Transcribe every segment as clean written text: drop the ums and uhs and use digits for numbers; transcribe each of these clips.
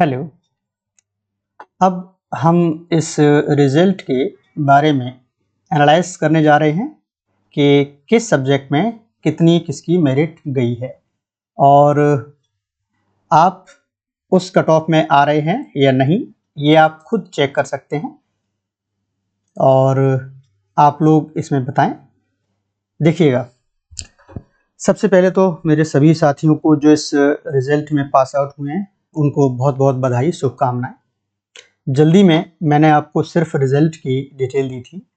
Hello. अब हम इस रिज़ल्ट के बारे में एनालाइज़ करने जा रहे हैं कि किस सब्जेक्ट में कितनी किसकी मेरिट गई है और आप उस कट ऑफ में आ रहे हैं या नहीं, ये आप खुद चेक कर सकते हैं और आप लोग इसमें बताएं। देखिएगा, सबसे पहले तो मेरे सभी साथियों को जो इस रिज़ल्ट में पास आउट हुए हैं उनको बहुत बहुत बधाई, शुभकामनाएं। जल्दी में मैंने आपको सिर्फ रिज़ल्ट की डिटेल दी थी,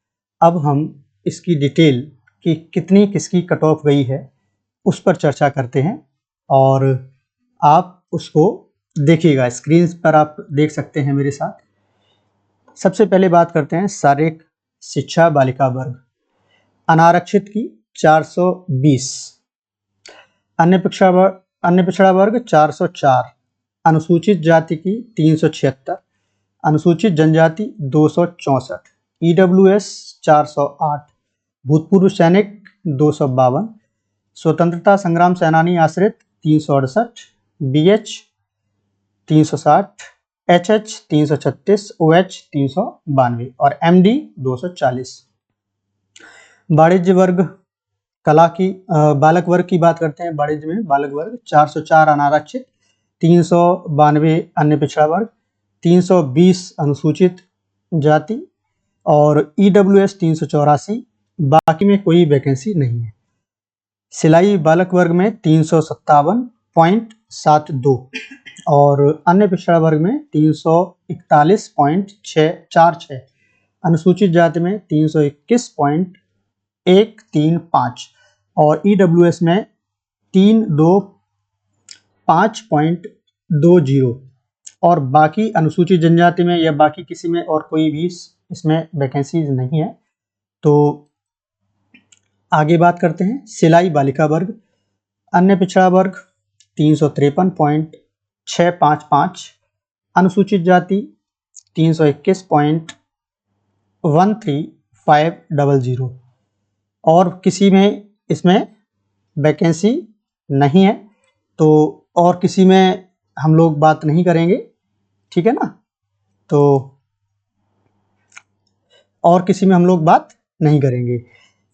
अब हम इसकी डिटेल कि कितनी किसकी कट ऑफ गई है उस पर चर्चा करते हैं और आप उसको देखिएगा। स्क्रीन पर आप देख सकते हैं मेरे साथ। सबसे पहले बात करते हैं शारीरिक शिक्षा बालिका वर्ग। अनारक्षित की 420, अन्य पिछड़ा वर्ग 404, अनुसूचित जाति की 376, अनुसूचित जनजाति 264, ईडब्ल्यूएस 408, भूतपूर्व सैनिक 252, स्वतंत्रता संग्राम सेनानी आश्रित 368, बीएच 360, एचएच 336, ओएच 392 और एमडी 240। वाणिज्य वर्ग कला की बालक वर्ग की बात करते हैं। वाणिज्य में बालक वर्ग 404 अनारक्षित, 392 अन्य पिछड़ा वर्ग, 320 अनुसूचित जाति और ईडब्ल्यूएस 384, बाकी में कोई वैकेंसी नहीं है। सिलाई बालक वर्ग में 357.72 और अन्य पिछड़ा वर्ग में 341.646, अनुसूचित जाति में 321.135 और ईडब्ल्यूएस में 325.20 और बाकी अनुसूचित जनजाति में या बाकी किसी में और कोई भी इसमें वैकेंसीज नहीं है। तो आगे बात करते हैं सिलाई बालिका वर्ग। अन्य पिछड़ा वर्ग 353.655, अनुसूचित जाति 321.13500 और किसी में इसमें वैकेंसी नहीं है। तो और किसी में हम लोग बात नहीं करेंगे, ठीक है ना। तो और किसी में हम लोग बात नहीं करेंगे।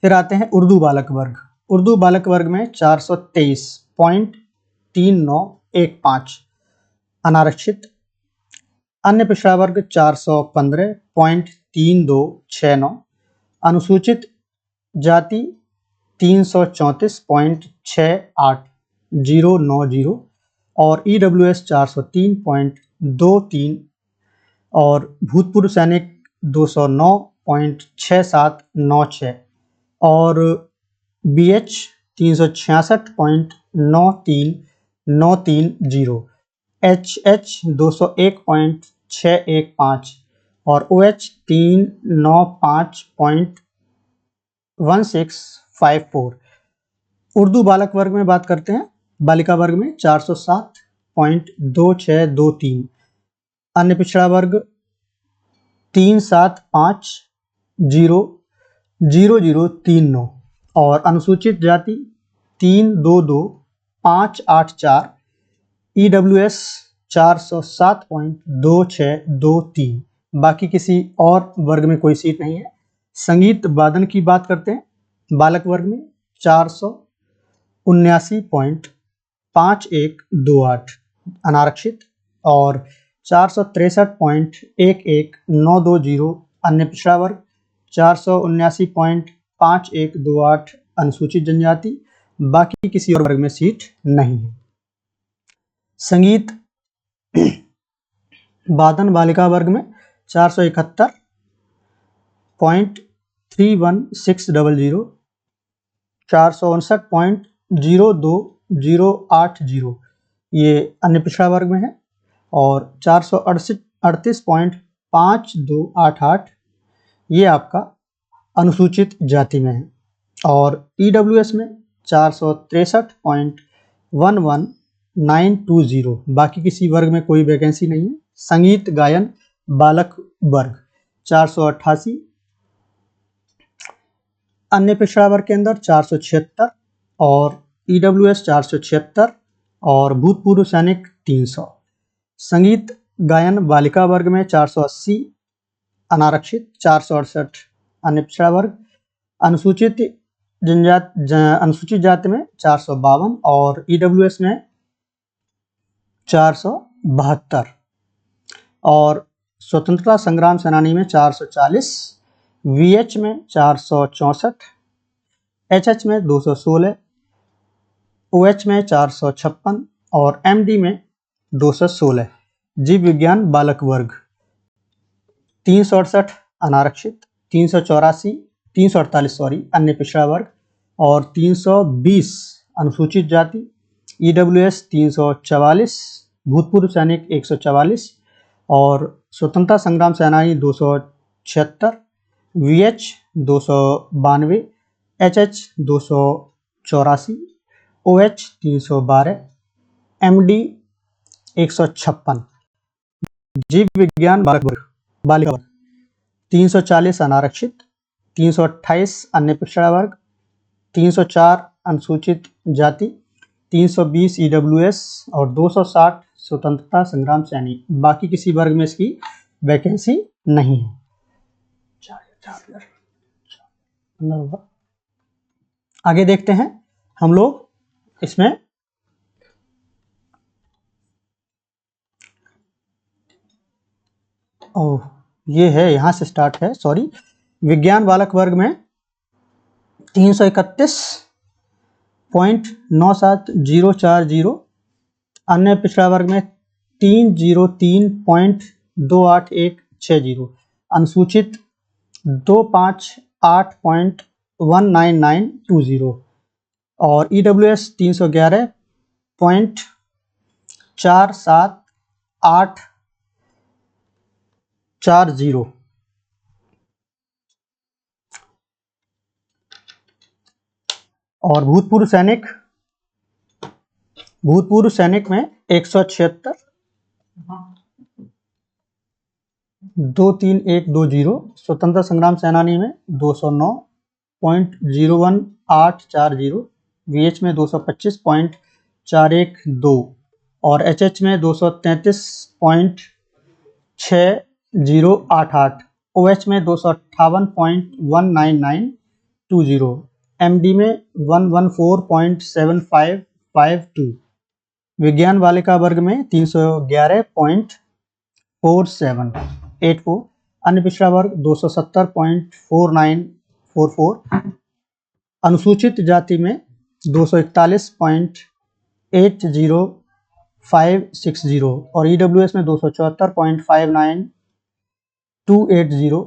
फिर आते हैं उर्दू बालक वर्ग। उर्दू बालक वर्ग में 423.3915 अनारक्षित, अन्य पिछड़ा वर्ग 415.3269, अनुसूचित जाति 334.68090 और ईडब्ल्यूएस 403.23 और भूतपूर्व सैनिक 209.6796 और बीएच 366.93930, एचएच 201.615 और ओएच 395.1654। उर्दू बालक वर्ग में बात करते हैं। बालिका वर्ग में 407.2623, अन्य पिछड़ा वर्ग 3750039 और अनुसूचित जाति 322584, ईडब्ल्यूएस 407.2623। बाकी किसी और वर्ग में कोई सीट नहीं है। संगीत वादन की बात करते हैं। बालक वर्ग में 479.5128 अनारक्षित और 463.11920 अन्य पिछड़ा वर्ग, 479.5128 अनुसूचित जनजाति, बाकी किसी और वर्ग में सीट नहीं है। संगीत वादन बालिका वर्ग में 471.31600, 459.02080 ये अन्य पिछड़ा वर्ग में है और 438.5288 ये आपका अनुसूचित जाति में है और ईडब्ल्यूएस में 463.11920, बाकी किसी वर्ग में कोई वैकेंसी नहीं है। संगीत गायन बालक वर्ग 488, अन्य पिछड़ा वर्ग के अंदर 476 और ईडब्ल्यूएस 476 और भूतपूर्व सैनिक 300। संगीत गायन बालिका वर्ग में 480 अनारक्षित, 468 अन्य पिछड़ा वर्ग, अनुसूचित जाति में 452 और ईडब्ल्यूएस में 472 और स्वतंत्रता संग्राम सेनानी में 440, वीएच में 464, एचएच में 216, ओएच में 456 और एमडी में 216। जीव विज्ञान बालक वर्ग 368 अनारक्षित, 348 अन्य पिछड़ा वर्ग और 320 अनुसूचित जाति, ईडब्ल्यूएस 344, भूतपूर्व सैनिक 144 और स्वतंत्रता संग्राम सेनानी 276, वीएच 292, एचएच 284, ओएच 312, एमडी 156। जीव विज्ञान बालिका वर्ग 340 अनारक्षित, 328 अन्य पिछड़ा वर्ग, 304 अनुसूचित जाति, 320 ईडब्ल्यूएस और 260 स्वतंत्रता संग्राम सैनिक। बाकी किसी वर्ग में इसकी वैकेंसी नहीं है। आगे देखते हैं हम लोग इसमें ये है, यहाँ से स्टार्ट है, सॉरी। विज्ञान बालक वर्ग में 331.97040, अन्य पिछड़ा वर्ग में 303.28160, अनुसूचित 258.19920 और ईडब्ल्यूएस 311.47840 और भूतपूर्व सैनिक में 176, 23120, स्वतंत्रता संग्राम सेनानी में 209.01840, वीएच में 225.412 और एचएच में 233.6088, ओएच में 258.19920, एमडी में 114.7552। विज्ञान बालिका वर्ग में 311.4784, अन्य पिछड़ा वर्ग 270.4944, अनुसूचित जाति में 241.80560 और ईडब्ल्यूएस में 274.59280,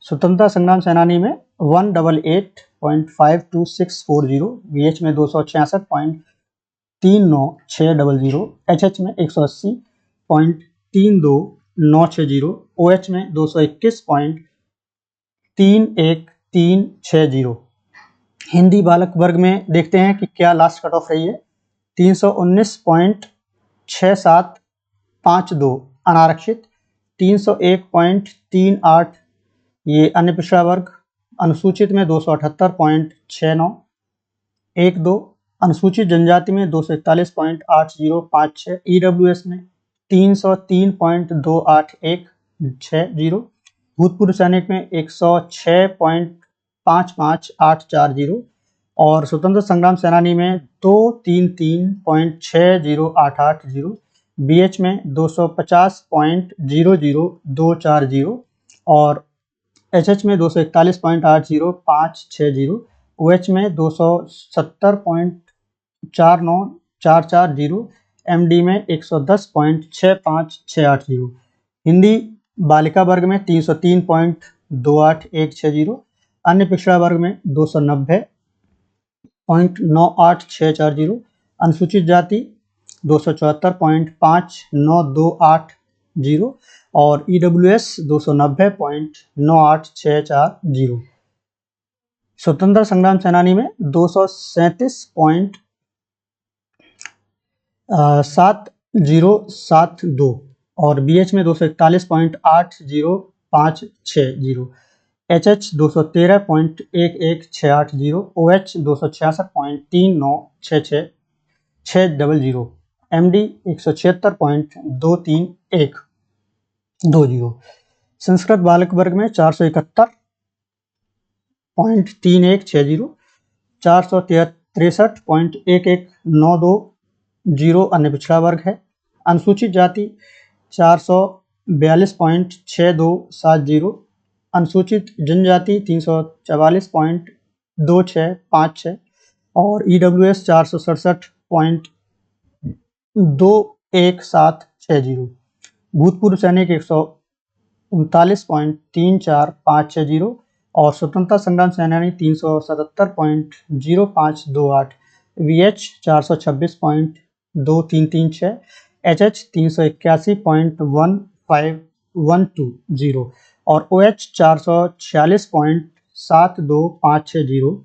स्वतंत्रता संग्राम सेनानी में 188.52640, वीएच में 266.39600, एचएच में 180.32960, ओएच में 221.31360। हिंदी बालक वर्ग में देखते हैं कि क्या लास्ट कट ऑफ रही है। 319.6752 अनारक्षित, 301.38 ये अन्य पिछड़ा वर्ग, अनुसूचित में 278.6912, अनुसूचित जनजाति में 241.8056, ईडब्ल्यूएस में 303.28160, भूतपूर्व सैनिक में 106.55840 और स्वतंत्र संग्राम सेनानी में 233.60880, बीएच में 250.00240 और एचएच में 241.80560, ओएच में 270.49440, एमडी में 110.65680। हिंदी बालिका वर्ग में 303.28160, अन्य पिछड़ा वर्ग में 290.98640, अनुसूचित जाति 274.5928 और ईडब्ल्यूएस 290.9860। स्वतंत्रता संग्राम सेनानी में 237.7072 और बीएच में 241.80560, एचएच 213.11680, ओएच 266.39660। MD 176.23120। संस्कृत बालक वर्ग में 471.3160, 463.1192 अन्य पिछड़ा वर्ग है। अनुसूचित जाति 442.6270, अनुसूचित जनजाति 344.2656 और EWS 467.21760। भूतपूर्व सैनिक 139.34560 और स्वतंत्रता संग्राम सेनानी 377.0528। VH 426.2336, HH 381.1512 और OH 446.72560।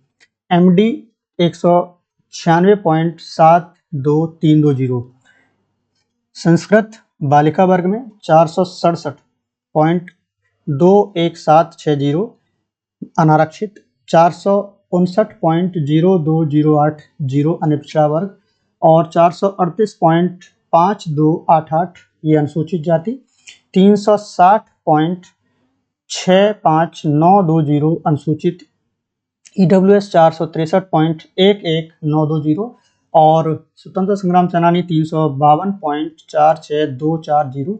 MD 196.72320। संस्कृत बालिका वर्ग में 467.21760, अनारक्षित 459.0208 अन्य पिछड़ा वर्ग और 438.5288 ये अनुसूचित जाति, 360.65920 अनुसूचित, EWS 463.11920 और स्वतंत्रता संग्राम सेनानी 352.46240।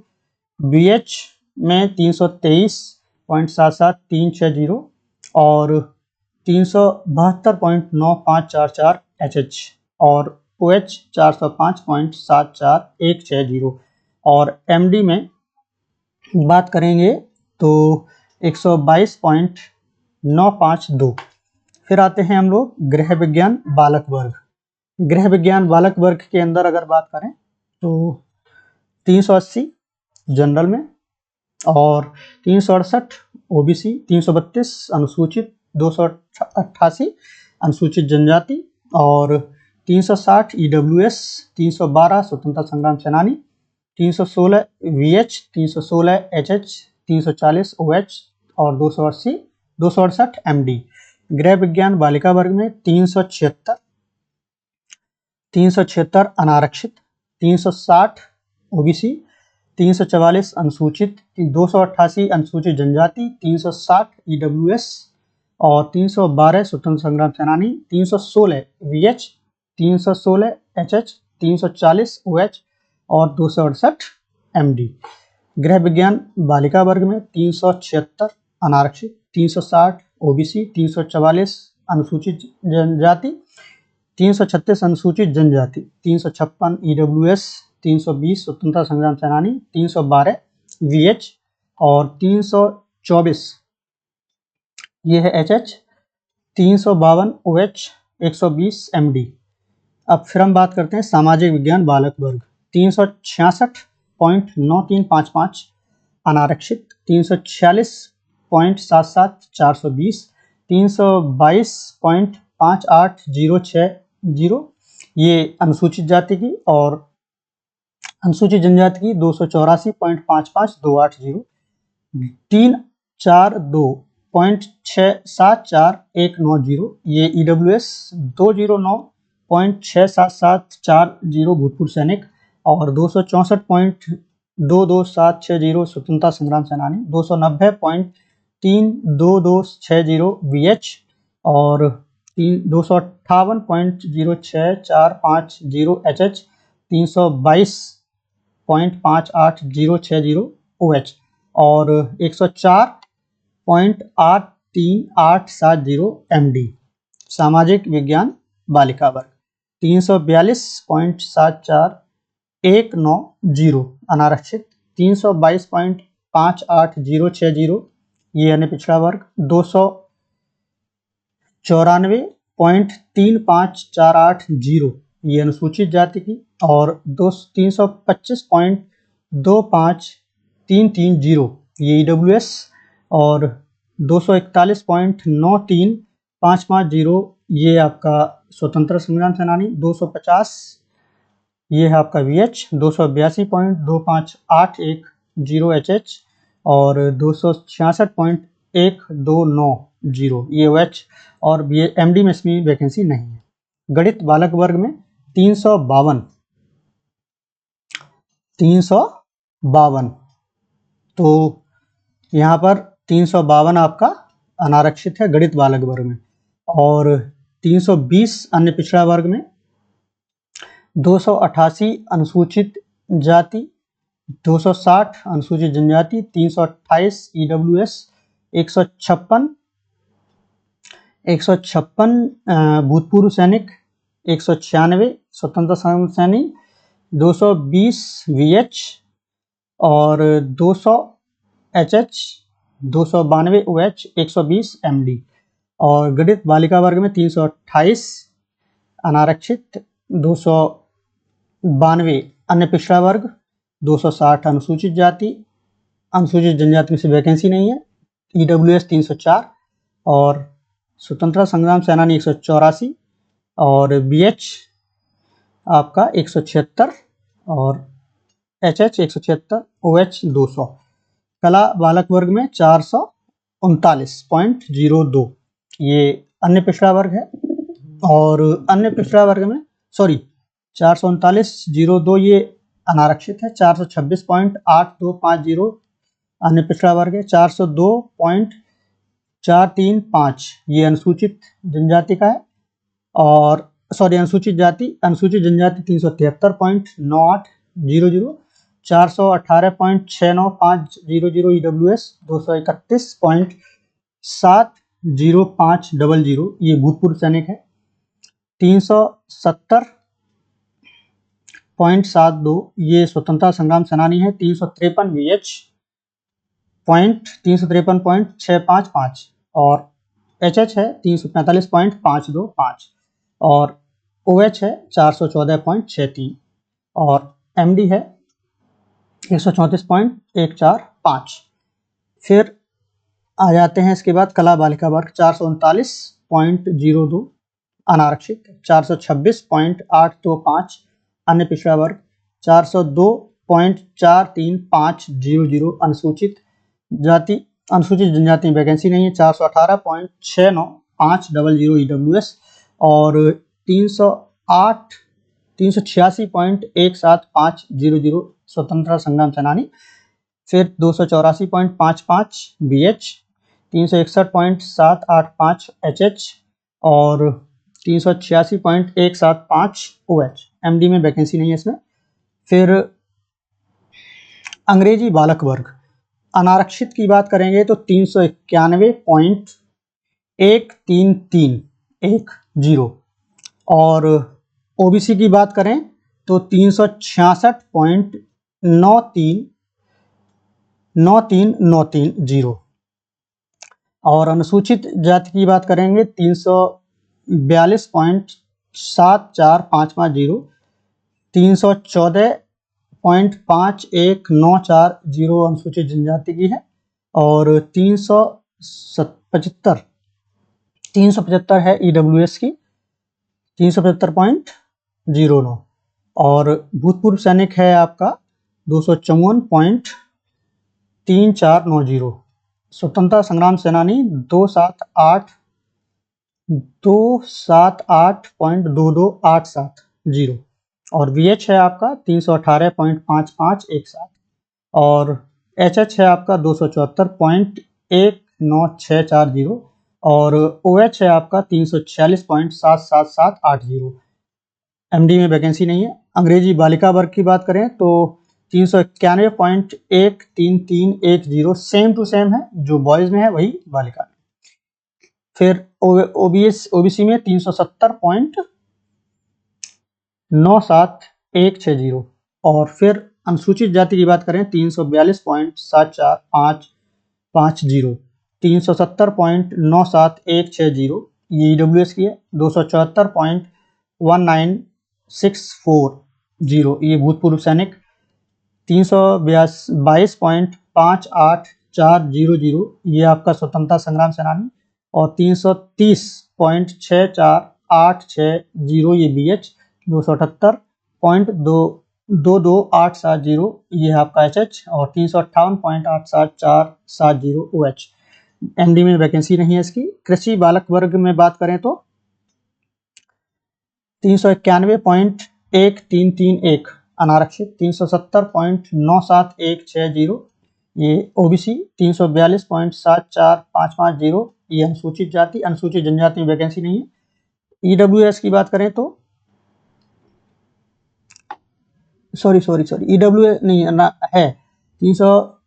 BH में 323.77360 और 372.9544 HH और OH 405.74160 और MD में बात करेंगे तो 122.952। फिर आते हैं हम लोग गृह विज्ञान बालक वर्ग। गृह विज्ञान बालक वर्ग के अंदर अगर बात करें तो 380 जनरल में और 368 OBC, 332 अनुसूचित, 288 अनुसूचित जनजाति और 360 EWS, 312 स्वतंत्रता संग्राम सेनानी, 316 VH, 316 HH, 340 OH और 268 MD। गृह विज्ञान बालिका वर्ग में 376 अनारक्षित, 360 OBC, 344 अनुसूचित, 288 अनुसूचित जनजाति, 360 EWS और 312 स्वतंत्र संग्राम सेनानी, 316 VH, 316 HH, 340 OH और 268 MD। गृह विज्ञान बालिका वर्ग में 376 अनारक्षित, 360 OBC, 344 अनुसूचित जनजाति, 336 अनुसूचित जनजाति, 356 EWS, 320 स्वतंत्रता संग्राम सेनानी, 312 VH और 324 ये है HH, 352 OH, 120 MD। अब फिर हम बात करते हैं सामाजिक विज्ञान बालक वर्ग। 366.9355 अनारक्षित, 346.77420, 322.58060 ये अनुसूचित जाति की और अनुसूचित जनजाति की 284.55280, 342.674190 ये EWS, 209.67740 भूतपूर्व सैनिक और 264.22760 स्वतंत्रता संग्राम सेनानी, 290.32260 VH और 258.06450 HH, 322.58060 OH और 104.83870 MD। सामाजिक विज्ञान बालिका वर्ग 342.74190 अनारक्षित, 322.58060 ये अन्य पिछड़ा वर्ग, 294.35480 ये अनुसूचित जाति की और 325.25330 ये EWS और 241.93550 ये आपका स्वतंत्र संग्राम सेनानी, 250 ये है आपका VH, 282.25810 HH और 266.1290 ये OH और MD में इसमें वैकेंसी नहीं है। गणित बालक वर्ग में 352 352। तो यहाँ पर 352 आपका अनारक्षित है गणित बालक वर्ग में, और 320 अन्य पिछड़ा वर्ग में, 288 अनुसूचित जाति, 260 अनुसूचित जनजाति, 328 ईडब्ल्यूएस, 156 भूतपूर्व सैनिक, 196 स्वतंत्रता संग्राम सैनिक, 220 वीएच और 200 एचएच, 292 ओएच, 120 एमडी। और गणित बालिका वर्ग में 328 अनारक्षित, 292 अन्य पिछड़ा वर्ग, 260 अनुसूचित जाति, अनुसूचित जनजाति में से वैकेंसी नहीं है, ईडब्ल्यूएस 304 और स्वतंत्रता संग्राम सेनानी 184 और बीएच आपका 176 और एचएच 176, ओएच 200। कला बालक वर्ग में 439.02 ये अन्य पिछड़ा वर्ग है, और अन्य पिछड़ा वर्ग में 439.02 ये अनारक्षित है, 426.8250 अन्य पिछड़ा वर्ग है, 402.435 ये अनुसूचित जनजाति का है, और अनुसूचित जनजाति 373.9800, 418.69500 ईडब्ल्यूएस, 231.70500 ये भूतपूर्व सैनिक है, 370.72 ये स्वतंत्रता संग्राम सेनानी है, 353 वीएच 353.655 और एचएच है 345.525 और ओएच है 414.63 और एमडी है 134.145। फिर आ जाते हैं इसके बाद कला बालिका वर्ग 439.02 अनारक्षित, 426.825 अन्य पिछड़ा वर्ग, 402.43500 अनुसूचित जाति, अनुसूचित जनजाति में वैकेंसी नहीं है, 418.69500 ईडब्ल्यूएस और 386.17500 स्वतंत्रता संग्राम सेनानी। फिर 284.55 बीएच, 361.785 एचएच और 386.175 ओएच। एमडी में वैकेंसी नहीं है इसमें। फिर अंग्रेजी बालक वर्ग अनारक्षित की बात करेंगे तो 391.1331 और ओबीसी की बात करें तो 366.939330 और अनुसूचित जाति की बात करेंगे 342.74550, 314.5194 अनुसूचित जनजाति की है और 375 है ईडब्ल्यूएस की, 375.09 और भूतपूर्व सैनिक है आपका 254.3490, स्वतंत्रता संग्राम सेनानी 278.2287 और वीएच है आपका 318.5517 और एचएच है आपका 274.19640 और ओएच है आपका 346.77780। एमडी में वैकेंसी नहीं है। अंग्रेजी बालिका वर्ग की बात करें तो 391.13310 सेम टू सेम है, जो बॉयज में है वही बालिका में। फिर ओबीसी में 370.97160 और फिर अनुसूचित जाति की बात करें 342.74550, 370.97160 ये ईडब्ल्यूएस की है, 274.1964 ये भूतपूर्व सैनिक, 322.58400 ये आपका स्वतंत्रता संग्राम सेनानी और 330.64860 ये बीएच, 278.22870 ये आपका एचएच और 358.87470 ओएच। एमडी में वैकेंसी नहीं है इसकी। कृषि बालक वर्ग में बात करें तो 391.1331 अनारक्षित 370.97160, ये ओबीसी 342.74550, ये अनुसूचित जाति, अनुसूचित जनजाति में वैकेंसी नहीं है। ईडब्ल्यूएस की बात करें तो सॉरी ईडब्ल्यूएस नहीं ना है 300।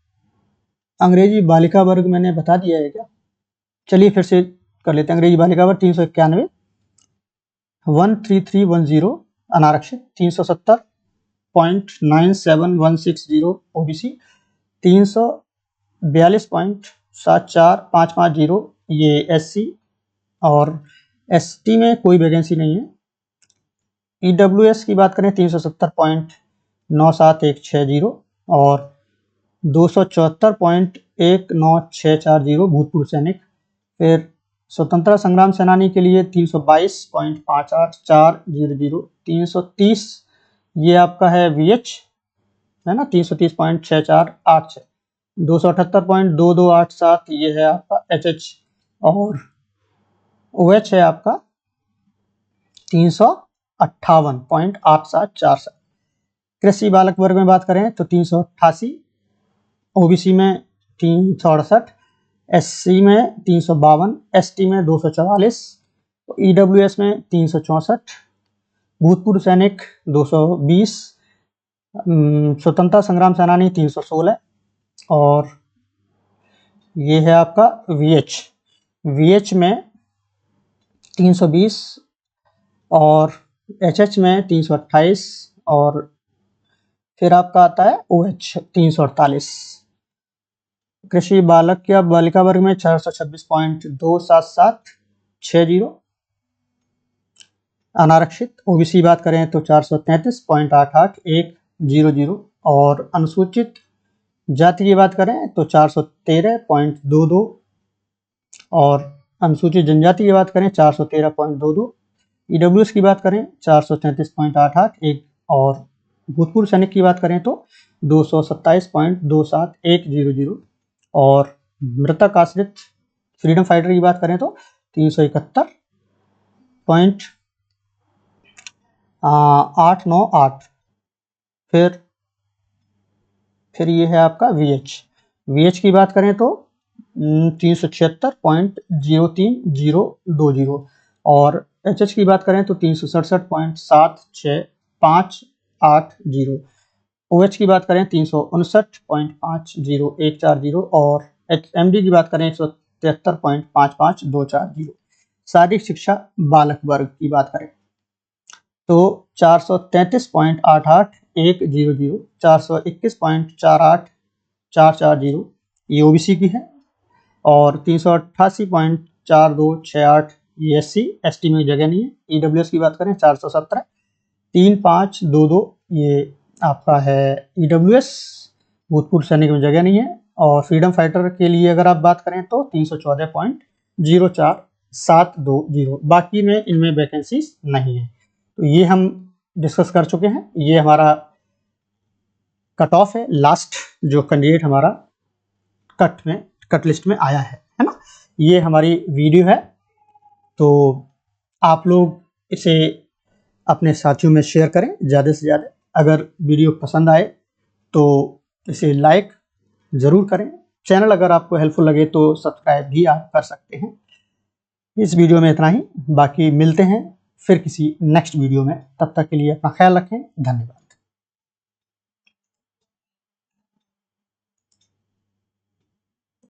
अंग्रेजी बालिका वर्ग मैंने बता दिया है क्या? चलिए फिर से कर लेते हैं। अंग्रेजी बालिका वर्ग 391, 13310 अनारक्षित, 370.97160 ओबीसी, 342.74550 ये एससी, और एसटी में कोई वैकेंसी नहीं है। ईडब्ल्यूएस की बात करें 370.97160 और 274.19640 भूतपूर्व सैनिक। फिर स्वतंत्रता संग्राम सेनानी के लिए 322.58400, 330 ये आपका है वीएच है ना, 330.6486, 278.2287 ये है आपका एचएच, और ओएच है आपका 358.8747। कृषि बालक वर्ग में बात करें तो 388, ओबीसी में 368, एससी में 352, एसटी में 244, ईडब्ल्यूएस में 364, भूतपूर्व सैनिक 220, स्वतंत्रता संग्राम सेनानी 316, और ये है आपका वीएच में 320 और एचएच में 328, और फिर आपका आता है ओएच 348। कृषि बालक या बालिका वर्ग में 426.27760 अनारक्षित। ओबीसी बात करें तो 433.88100, और अनुसूचित जाति की बात करें तो 413.22, और अनुसूचित जनजाति की बात करें 413.22, ईडब्ल्यूएस की बात करें 433.881, और भूतपूर्व सैनिक की बात करें तो 227.27100, और मृतक आश्रित फ्रीडम फाइटर की बात करें तो 371.898। फिर ये है आपका वीएच की बात करें तो 376.03020, और एचएच की बात करें तो 367.76580, ओएच की बात करें 359.50140, और एमडी की बात करें 173.55240। शारीरिक शिक्षा बालक वर्ग की बात करें तो 433.88100, 421.48440 ये ओबीसी की है, और 388.4268 ये एससी, एसटी में जगह नहीं है। ईडब्ल्यूएस की बात करें 417, 3522 ये आपका है ईडब्ल्यूएस, भूतपूर्व सैनिक में जगह नहीं है। और फ्रीडम फाइटर के लिए अगर आप बात करें तो 314.04720, बाकी में इनमें वैकेंसीज नहीं है। तो ये हम डिस्कस कर चुके हैं। ये हमारा कट ऑफ है, लास्ट जो कैंडिडेट हमारा कट लिस्ट में आया है ना। ये हमारी वीडियो है, तो आप लोग इसे अपने साथियों में शेयर करें ज़्यादा से ज़्यादा। अगर वीडियो पसंद आए तो इसे लाइक ज़रूर करें। चैनल अगर आपको हेल्पफुल लगे तो सब्सक्राइब भी आप कर सकते हैं। इस वीडियो में इतना ही, बाकी मिलते हैं फिर किसी नेक्स्ट वीडियो में। तब तक के लिए अपना ख्याल रखें। धन्यवाद।